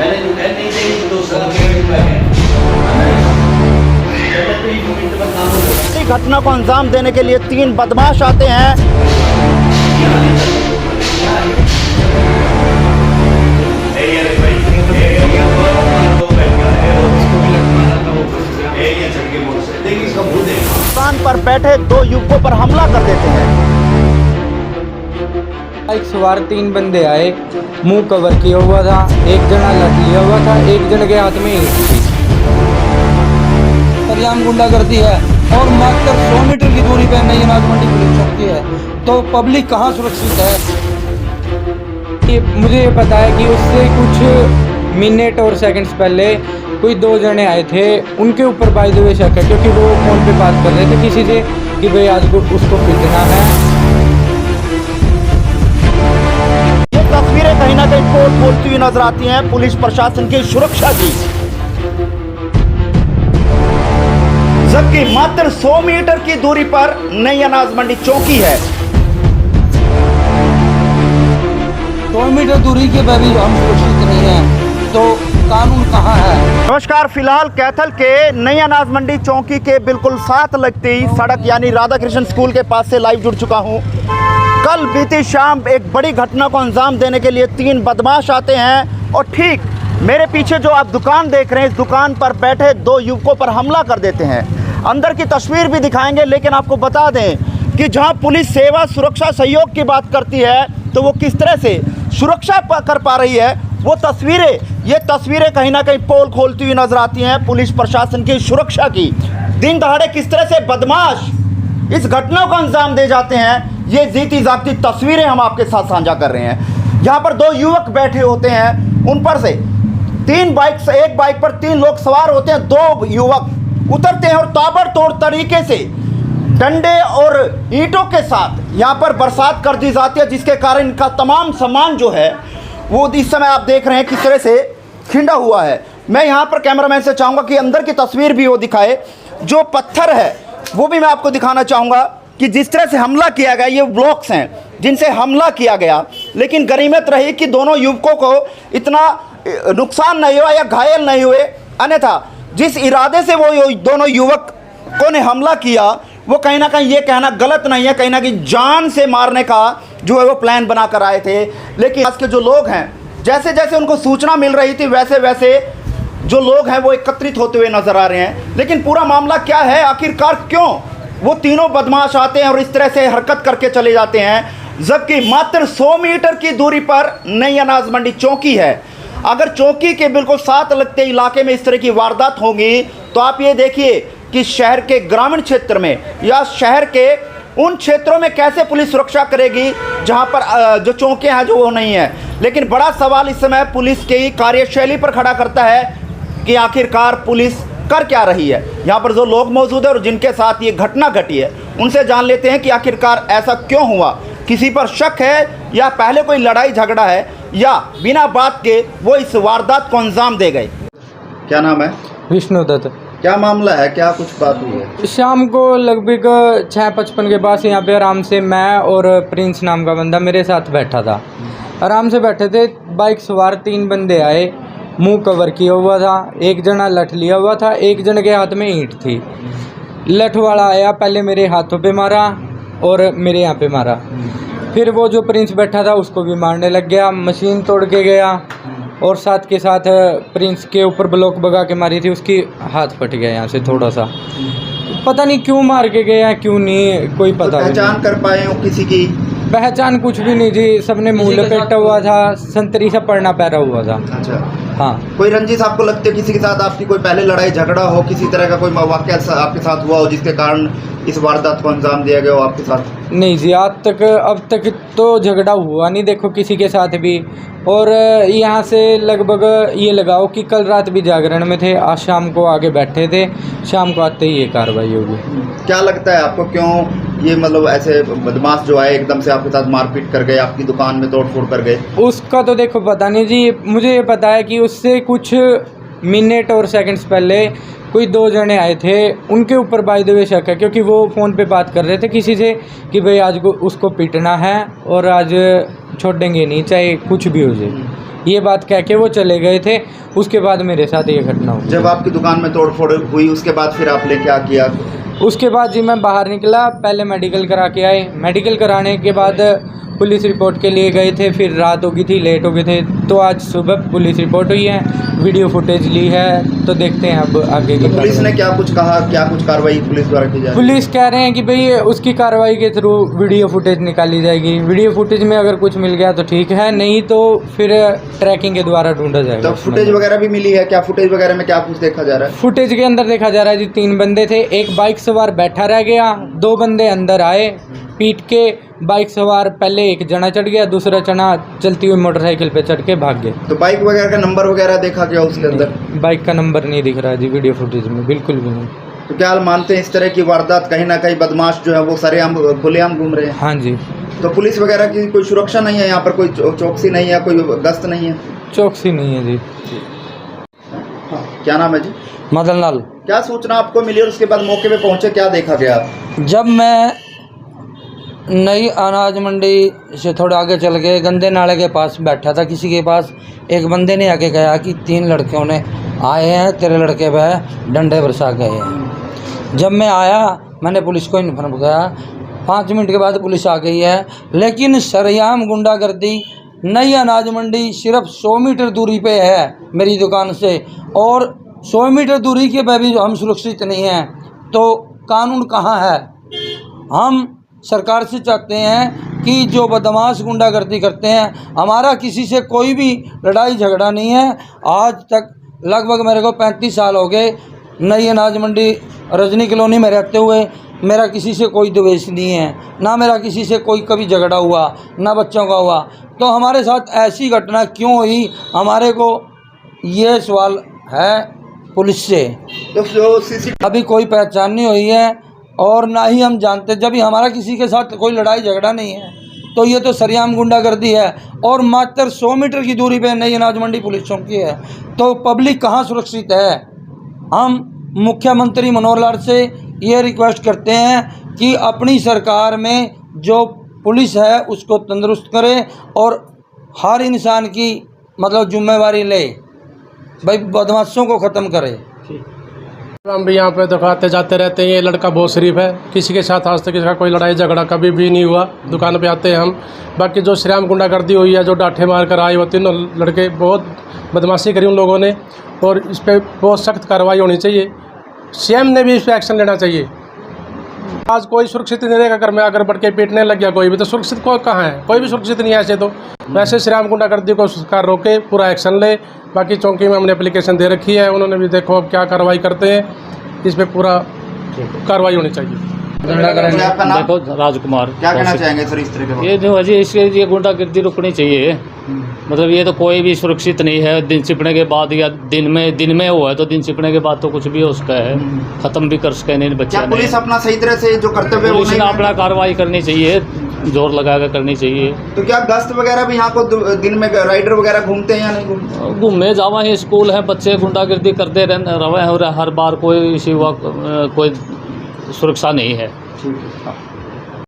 पहले तो कह नहीं थे तो सब बाइक सवार 3 बंदे आए, मुंह कवर किया हुआ था, एक जना लट लिया हुआ था, एक जन के हाथ में ईंट थी। सरेआम गुंडागर्दी है और मात्र 100 मीटर की दूरी पर नई अनाज मंडी पुलिस चौकी है, तो पब्लिक कहाँ सुरक्षित है? मुझे ये पता है कि उससे कुछ मिनट और सेकंड्स पहले कोई 2 जने आए थे, उनके ऊपर बाय द वे शक है क्योंकि वो फोन पे बात कर रहे थे किसी से कि भाई आज को उसको पीटना है। ये तस्वीरें कहीं ना कहीं पोल खोलती हुई नजर आती हैं पुलिस प्रशासन की सुरक्षा की, जबकि मात्र 100 मीटर की दूरी पर नई अनाज मंडी चौकी है। 100 मीटर दूरी के बाद भी हम सुरक्षित नहीं है, तो कानून कहाँ है? नमस्कार, फिलहाल कैथल के नई अनाज मंडी चौकी के बिल्कुल साथ लगती सड़क यानी राधा कृष्ण स्कूल के पास से लाइव जुड़ चुका हूँ। कल बीती शाम एक बड़ी घटना को अंजाम देने के लिए 3 बदमाश आते हैं और ठीक मेरे पीछे जो आप दुकान देख रहे हैं, इस दुकान पर बैठे 2 युवकों पर हमला कर देते हैं। अंदर की तस्वीर भी दिखाएंगे, लेकिन आपको बता दें कि जहां पुलिस सेवा सुरक्षा सहयोग की बात करती है तो वो किस तरह से सुरक्षा कर पा रही है, वो ये तस्वीरें कहीं ना कहीं पोल खोलती हुई नजर आती हैं पुलिस प्रशासन की सुरक्षा की। दिन दहाड़े किस तरह से बदमाश इस घटना को अंजाम दे जाते हैं, ये जीती जागती तस्वीरें हम आपके साथ साझा कर रहे हैं। यहाँ पर 2 युवक बैठे होते हैं, उन पर से 3 बाइक से एक बाइक पर 3 लोग सवार होते हैं। 2 युवक उतरते हैं और ताबड़तोड़ तरीके से डंडे और ईंटों के साथ यहाँ पर बरसात कर दी जाती है, जिसके कारण इनका तमाम सामान जो है वो इस समय आप देख रहे हैं किस तरह से खिंडा हुआ है। मैं यहाँ पर कैमरामैन से चाहूँगा कि अंदर की तस्वीर भी वो दिखाए, जो पत्थर है वो भी मैं आपको दिखाना चाहूँगा कि जिस तरह से हमला किया गया, ये ब्लॉक्स हैं जिनसे हमला किया गया, लेकिन गनीमत रही कि दोनों युवकों को इतना नुकसान नहीं हुआ या घायल नहीं हुए, अन्यथा जिस इरादे से वो दोनों युवकों ने हमला किया वो कहीं ना कहीं ये कहना गलत नहीं है, कहीं ना कहीं जान से मारने का जो है वो प्लान बना कर आए थे। लेकिन आज के जो लोग हैं, जैसे जैसे उनको सूचना मिल रही थी वैसे वैसे जो लोग हैं वो एकत्रित होते हुए नजर आ रहे हैं। लेकिन पूरा मामला क्या है, आखिरकार क्यों वो तीनों बदमाश आते हैं और इस तरह से हरकत करके चले जाते हैं, जबकि मात्र 100 मीटर की दूरी पर नई अनाज मंडी चौकी है। अगर चौकी के बिल्कुल साथ लगते इलाके में इस तरह की वारदात होगी तो आप ये देखिए कि शहर के ग्रामीण क्षेत्र में या शहर के उन क्षेत्रों में कैसे पुलिस सुरक्षा करेगी जहां पर जो चौके हैं जो वो नहीं है। लेकिन बड़ा सवाल इस समय पुलिस की कार्यशैली पर खड़ा करता है कि आखिरकार पुलिस कर क्या रही है। यहाँ पर जो लोग मौजूद है और जिनके साथ ये घटना घटी है, उनसे जान लेते हैं कि आखिरकार ऐसा क्यों हुआ, किसी पर शक है या पहले कोई लड़ाई झगड़ा है या बिना बात के वो इस वारदात को अंजाम दे गए। क्या नाम है? विष्णु दत्त। क्या मामला है, क्या कुछ बात हुई है? शाम को लगभग 6:55 के पास यहाँ पे आराम से मैं और प्रिंस नाम का बंदा मेरे साथ बैठा था। आराम से बैठे थे, बाइक सवार 3 बंदे आए, मुंह कवर किया हुआ था, एक जना लट लिया हुआ था, एक जन के हाथ में ईंट थी। लठ वाला आया, पहले मेरे हाथों पे मारा और मेरे यहाँ पे मारा, फिर वो जो प्रिंस बैठा था उसको भी मारने लग गया, मशीन तोड़ के गया और साथ के साथ प्रिंस के ऊपर ब्लॉक भगा के मारी थी, उसकी हाथ फट गया यहाँ से थोड़ा सा, पता नहीं क्यों मार के गया क्यों नहीं कोई पता नहीं। पहचान कर पाए हो किसी की? पहचान कुछ भी नहीं थी, सबने मुँह लपेटा हुआ था, संतरी सा पड़ना पैरा हुआ था। अच्छा, हाँ। कोई रंजिश आपको लगती है किसी के साथ, आपकी कोई पहले लड़ाई झगड़ा हो, किसी तरह का कोई वाकया आपके साथ हुआ हो जिसके कारण इस वारदात को अंजाम दिया गया हो आपके साथ? नहीं जी, आज तक अब तक तो झगड़ा हुआ नहीं देखो किसी के साथ भी। और यहाँ से लगभग ये लगाओ कि कल रात भी जागरण में थे, आज शाम को आगे बैठे थे, शाम को आते ही ये कार्रवाई होगी। क्या लगता है आपको, क्यों ये मतलब ऐसे बदमाश जो आए एकदम से आपके साथ मारपीट कर गए, आपकी दुकान में तोड़फोड़ कर गए? उसका तो देखो पता नहीं जी, मुझे ये पता है कि उससे कुछ मिनट और सेकंड्स पहले कोई 2 जने आए थे, उनके ऊपर बाय द वे शक है क्योंकि वो फ़ोन पे बात कर रहे थे किसी से कि भाई आज को उसको पीटना है और आज छोड़ेंगे नहीं चाहे कुछ भी हो जाए। ये बात कह के वो चले गए थे। उसके बाद मेरे साथ ये घटना हुई। जब आपकी दुकान में तोड़फोड़ हुई उसके बाद फिर आपने क्या किया? उसके बाद जी मैं बाहर निकला, पहले मेडिकल करा के आए। मेडिकल कराने के बाद पुलिस रिपोर्ट के लिए गए थे, फिर रात हो गई थी, लेट हो गए थे, तो आज सुबह पुलिस रिपोर्ट हुई है, वीडियो फुटेज ली है, तो देखते हैं अब आगे की। पुलिस ने क्या कुछ कहा, क्या कुछ कार्रवाई पुलिस द्वारा की जाए? पुलिस कह रहे हैं कि भाई उसकी कार्रवाई के थ्रू वीडियो फुटेज निकाली जाएगी। वीडियो फुटेज में अगर कुछ मिल गया तो ठीक है, नहीं तो फिर ट्रैकिंग के द्वारा ढूंढा जाएगा। तो फुटेज वगैरह भी मिली है क्या? फुटेज वगैरह में क्या कुछ देखा जा रहा है? फुटेज के अंदर देखा जा रहा है जी 3 बंदे थे, एक बाइक सवार बैठा रह गया, 2 बंदे अंदर आए, पीट के बाइक सवार पहले एक जना चढ़ गया, दूसरा जना चलती हुई मोटरसाइकिल पे चढ़ के भाग गए। तो बाइक वगैरह का नंबर वगैरह देखा गया उसके अंदर? बाइक का नंबर नहीं दिख रहा जी वीडियो फुटेज में, बिल्कुल भी नहीं। तो क्या आप मानते हैं इस तरह की वारदात कहीं ना कहीं बदमाश जो है वो सरेआम खुलेआम घूम रहे हैं? हाँ जी। तो पुलिस वगैरह की कोई सुरक्षा नहीं है यहाँ पर, कोई चौकसी नहीं है, कोई गश्त नहीं है? चौकसी नहीं है जी। क्या नाम है जी? मदन लाल। क्या सूचना आपको मिली और उसके बाद मौके पे पहुंचे, क्या देखा गया? जब मैं नई अनाज मंडी से थोड़ा आगे चल के गंदे नाले के पास बैठा था, किसी के पास एक बंदे ने आके कहा कि 3 लड़कियों ने आए हैं, तेरे लड़के पे डंडे बरसा गए हैं। जब मैं आया मैंने पुलिस को इन्फॉर्म किया, 5 मिनट के बाद पुलिस आ गई है, लेकिन सरेआम गुंडागर्दी नई अनाज मंडी सिर्फ 100 मीटर दूरी पे है मेरी दुकान से, और 100 मीटर दूरी के पे भी हम सुरक्षित नहीं हैं, तो कानून कहाँ है? हम सरकार से चाहते हैं कि जो बदमाश गुंडागर्दी करते हैं, हमारा किसी से कोई भी लड़ाई झगड़ा नहीं है। आज तक लगभग मेरे को 35 साल हो गए नई अनाज मंडी रजनी कॉलोनी में रहते हुए। मेरा किसी से कोई द्वेष नहीं है, ना मेरा किसी से कोई कभी झगड़ा हुआ, ना बच्चों का हुआ। तो हमारे साथ ऐसी घटना क्यों हुई, हमारे को ये सवाल है पुलिस से। तो जो सीसीटीवी अभी कोई पहचान नहीं हुई है और ना ही हम जानते, जब भी हमारा किसी के साथ कोई लड़ाई झगड़ा नहीं है, तो ये तो सरेआम गुंडागर्दी है। और मात्र 100 मीटर की दूरी पे नई अनाज मंडी पुलिस चौकी है, तो पब्लिक कहाँ सुरक्षित है? हम मुख्यमंत्री मनोहर लाल से ये रिक्वेस्ट करते हैं कि अपनी सरकार में जो पुलिस है उसको तंदुरुस्त करे और हर इंसान की मतलब जिम्मेवारी ले, भाई बदमाशों को ख़त्म करे। हम भी यहाँ पे दिखाते जाते रहते हैं। ये लड़का बहुत शरीफ है, किसी के साथ आज तक इसका कोई लड़ाई झगड़ा कभी भी नहीं हुआ। दुकान पे आते हैं हम। बाकी जो सरेआम गुंडागर्दी हुई है, जो डांठे मार कर आए, वो तीनों लड़के बहुत बदमाशी करी उन लोगों ने, और इस पर बहुत सख्त कार्रवाई होनी चाहिए। सीएम ने भी इस पर एक्शन लेना चाहिए। आज कोई सुरक्षित नहीं रहेगा, अगर मैं अगर बढ़ के पीटने लग गया कोई भी, तो सुरक्षित कोई कहाँ है? कोई भी सुरक्षित नहीं है ऐसे। तो वैसे सरेआम गुंडागर्दी को सरकार रोके, पूरा एक्शन ले। बाकी चौकी में हमने एप्लीकेशन दे रखी है, उन्होंने भी देखो अब क्या कार्रवाई करते हैं, इस पर पूरा कार्रवाई होनी चाहिए। आपका नाम? देखो राजकुमार। क्या कहना चाहेंगे सर इस तरह के? ये जो अजय इसके ये गुंडागर्दी रुकनी चाहिए। मतलब ये तो कोई भी सुरक्षित नहीं है। दिन छिपने के बाद या दिन में हुआ है तो दिन छिपने के बाद तो कुछ भी हो सकता है, ख़त्म भी कर सके नहीं बच्चे। क्या पुलिस अपना सही तरह से जो कर्तव्य पुलिस ने अपना कार्रवाई करनी चाहिए, जोर लगा कर करनी चाहिए। तो क्या गश्त वगैरह भी यहाँ को दिन में राइडर वगैरह घूमते हैं या नहीं घूमते? घूमे जावा ही स्कूल है, बच्चे गुंडागर्दी करते रहे और हर बार कोई इसी वक्त कोई सुरक्षा नहीं है। ठीक है।